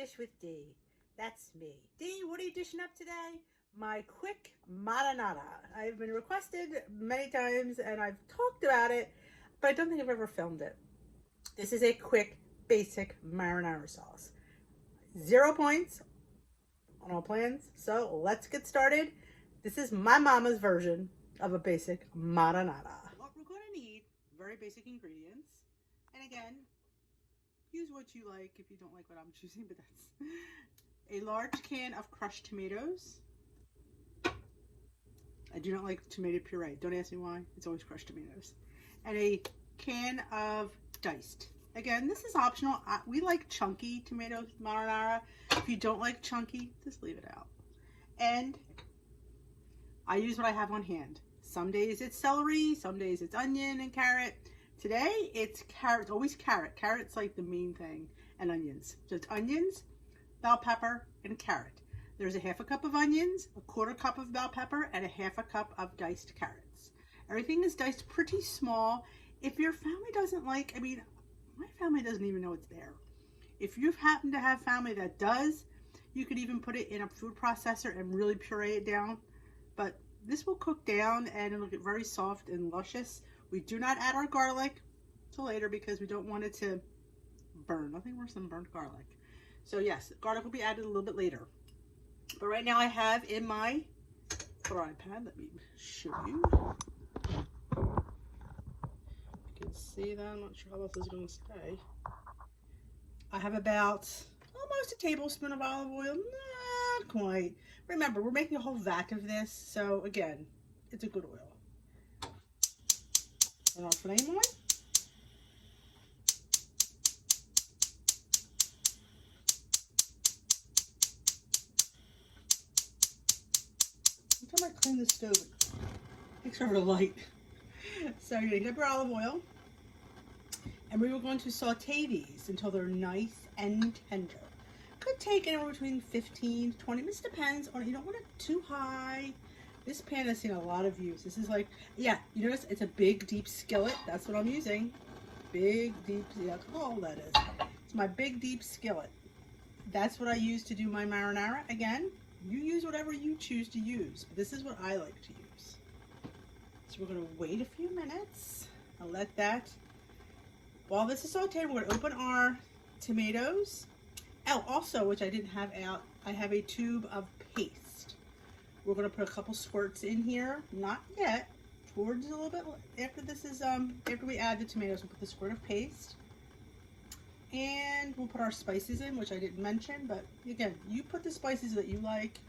Dish with Dee. That's me. Dee, what are you dishing up today? My quick marinara. I've been requested many times and I've talked about it, but I don't think I've ever filmed it. This is a quick, basic marinara sauce. 0 points on all plans, so let's get started. This is my mama's version of a basic marinara. What we're going to need, very basic ingredients, and again, use what you like if you don't like what I'm choosing, but that's a large can of crushed tomatoes. I do not like tomato puree. Don't ask me why. It's always crushed tomatoes. And a can of diced. Again, this is optional. We like chunky tomato marinara. If you don't like chunky, just leave it out. And I use what I have on hand. Some days it's celery, some days it's onion and carrot. Today it's carrot, always carrot. Carrot's like the main thing, and onions. So it's onions, bell pepper, and carrot. There's a half a cup of onions, a quarter cup of bell pepper, and a half a cup of diced carrots. Everything is diced pretty small. If your family doesn't like, my family doesn't even know it's there. If you happen to have family that does, you could even put it in a food processor and really puree it down. But this will cook down and it'll get very soft and luscious. We do not add our garlic till later because we don't want it to burn. Nothing worse than burnt garlic. So yes, garlic will be added a little bit later. But right now I have in my frying pan, let me show you. You can see that. I'm not sure how else this is going to stay. I have about almost a tablespoon of olive oil. Not quite. Remember, we're making a whole vat of this, so again, it's a good oil. And our flame on. Every time I clean the stove, it makes it light. So you're going to get your olive oil, and we were going to saute these until they're nice and tender. Could take anywhere between 15 to 20 minutes, depends on, you don't want it too high. This pan has seen a lot of use. This is like, yeah, you notice it's a big deep skillet. That's what I'm using. Big deep, that's all that is. It's my big deep skillet. That's what I use to do my marinara. Again, you use whatever you choose to use, but this is what I like to use. So we're gonna wait a few minutes and let that, while this is sauteing, we're gonna open our tomatoes. Oh, also, which I didn't have out, I have a tube of paste. We're going to put a couple squirts in here. Not yet. Towards a little bit after this is after we add the tomatoes, we'll put the squirt of paste. And we'll put our spices in, which I didn't mention, but again, you put the spices that you like.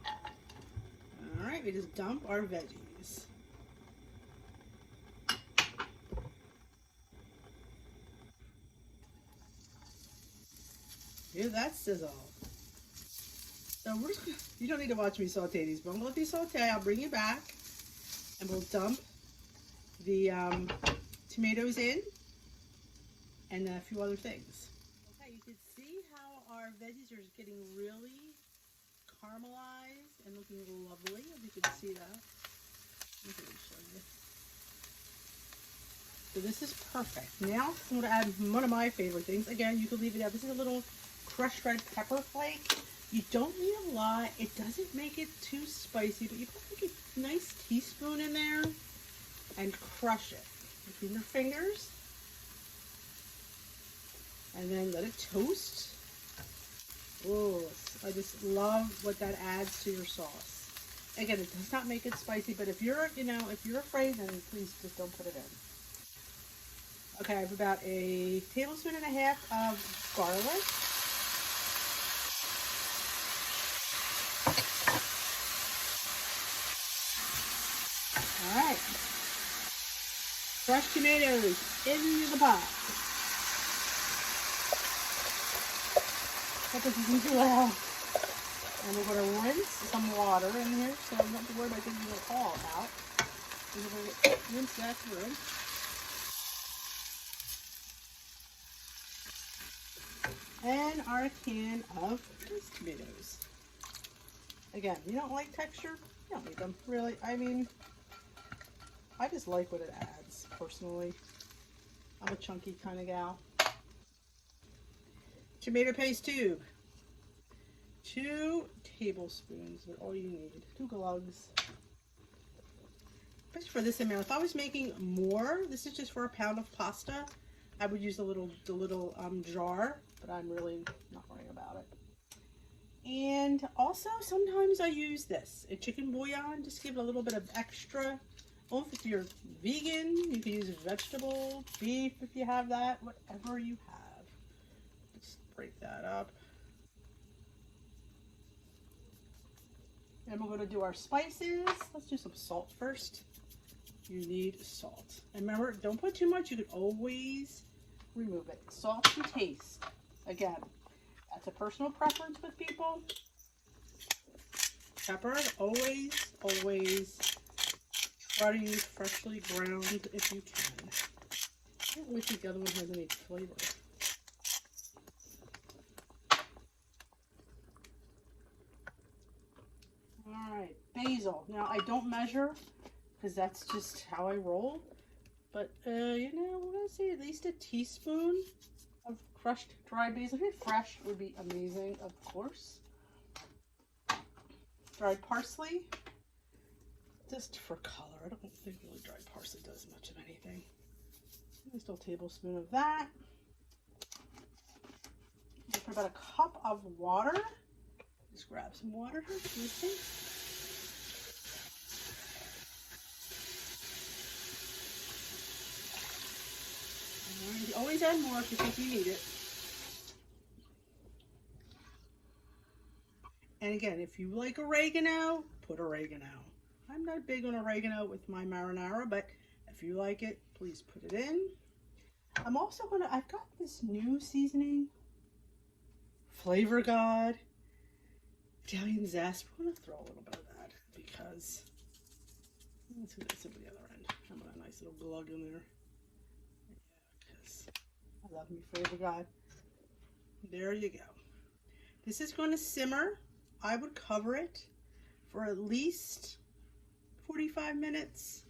All right, we just dump our veggies. Hear that sizzle. So we're just, you don't need to watch me saute these, but I'm gonna let these saute. I'll bring you back and we'll dump the tomatoes in and a few other things. Okay, you can see how our veggies are getting really caramelized and looking lovely, if you can see that. Let me show you. So this is perfect. Now I'm gonna add one of my favorite things. Again, you can leave it out. This is a little crushed red pepper flake. You don't need a lot. It doesn't make it too spicy, but you put like a nice teaspoon in there and crush it between your fingers. And then let it toast. Oh, I just love what that adds to your sauce. Again, it does not make it spicy, but if you're, if you're afraid, then please just don't put it in. Okay, I have about a tablespoon and a half of garlic. All right, fresh tomatoes in the pot. Put this in too loud. And we're going to rinse some water in here, so I'm not worried about getting it all out. We're going to rinse that through. And our can of tomatoes. Again, you don't like texture? You don't need them, really. I just like what it adds, personally. I'm a chunky kind of gal. Tomato paste tube. 2 tablespoons is all you need. 2 glugs. Especially for this amount. If I was making more, this is just for a pound of pasta, I would use the little jar, but I'm really not worrying about it. And also sometimes I use this, a chicken bouillon, just give it a little bit of extra. Or if you're vegan, you can use vegetable, beef if you have that, whatever you have. Just break that up. And we're going to do our spices. Let's do some salt first. You need salt. And remember, don't put too much. You can always remove it. Salt to taste. Again, that's a personal preference with people. Pepper, always try to use freshly ground if you can. I don't wish the other one has any flavor. Alright, basil. Now I don't measure because that's just how I roll. But you know, we're gonna say at least a teaspoon of crushed dry basil. If it's fresh, would be amazing, of course. Dried parsley, just for color. I don't think really dried parsley does much of anything. Just a tablespoon of that. I'll put about a cup of water. Just grab some water here. You always add more if you think you need it. And again, if you like oregano, put oregano. I'm not big on oregano with my marinara, but if you like it, please put it in. I'm also I've got this new seasoning, Flavor God, Italian zest. We're gonna throw a little bit of that because let's see this at the other end. I'm gonna a nice little glug in there. Yeah, because I love me Flavor God. There you go. This is going to simmer. I would cover it for at least 45 minutes.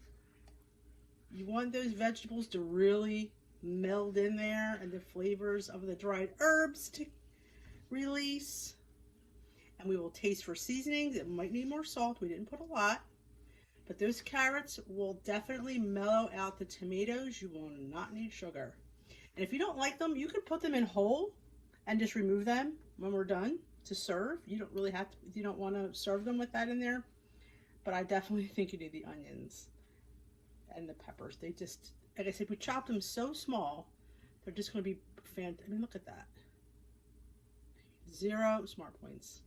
You want those vegetables to really meld in there and the flavors of the dried herbs to release. And we will taste for seasonings. It might need more salt. We didn't put a lot. But those carrots will definitely mellow out the tomatoes. You will not need sugar. And if you don't like them, you could put them in whole and just remove them when we're done to serve. You don't really have to, you don't want to serve them with that in there. But I definitely think you need the onions and the peppers. They just, like I said, we chopped them so small, they're just going to be fantastic. I mean, look at that. 0 smart points.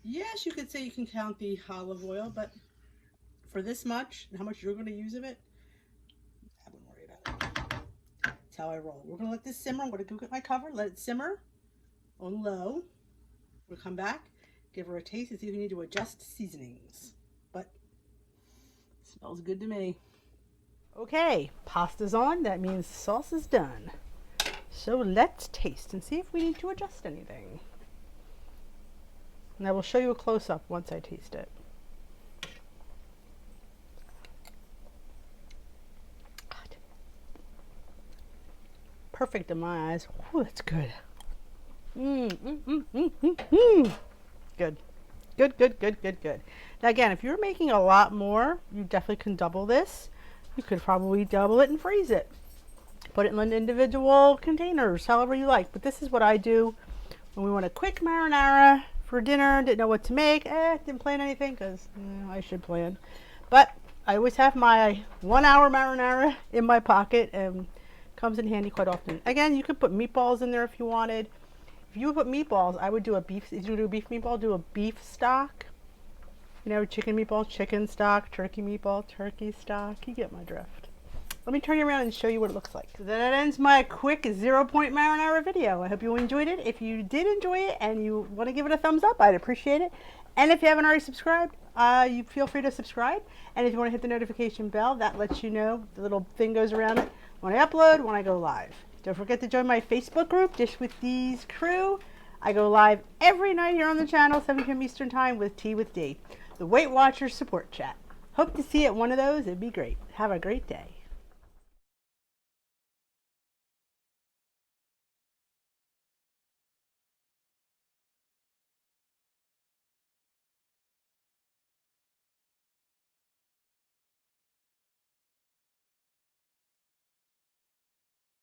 Yes, you could say you can count the olive oil, but for this much, and how much you're going to use of it, I wouldn't worry about it. That's how I roll. We're going to let this simmer. I'm going to go get my cover, let it simmer on low. We'll come back, give her a taste, and see if we need to adjust seasonings. But it smells good to me. Okay, pasta's on. That means the sauce is done. So let's taste and see if we need to adjust anything. And I will show you a close-up once I taste it. God. Perfect in my eyes. Ooh, that's good. Good. Good. Now again, if you're making a lot more, you definitely can double this. You could probably double it and freeze it. Put it in individual containers, however you like. But this is what I do when we want a quick marinara for dinner. Didn't know what to make. Didn't plan anything because I should plan. But I always have my 1 hour marinara in my pocket and comes in handy quite often. Again, you could put meatballs in there if you wanted. If you would put meatballs, I would do a beef. If you do a beef meatball, do a beef stock. You know, chicken meatball, chicken stock, turkey meatball, turkey stock. You get my drift. Let me turn you around and show you what it looks like. So that ends my quick 0-point marinara video. I hope you enjoyed it. If you did enjoy it and you want to give it a thumbs up, I'd appreciate it. And if you haven't already subscribed, you feel free to subscribe. And if you want to hit the notification bell, that lets you know, the little thing goes around it when I upload, when I go live. Don't forget to join my Facebook group, Dish with D's Crew. I go live every night here on the channel, 7 p.m. Eastern Time with Tea with D, the Weight Watchers support chat. Hope to see you at one of those. It'd be great. Have a great day.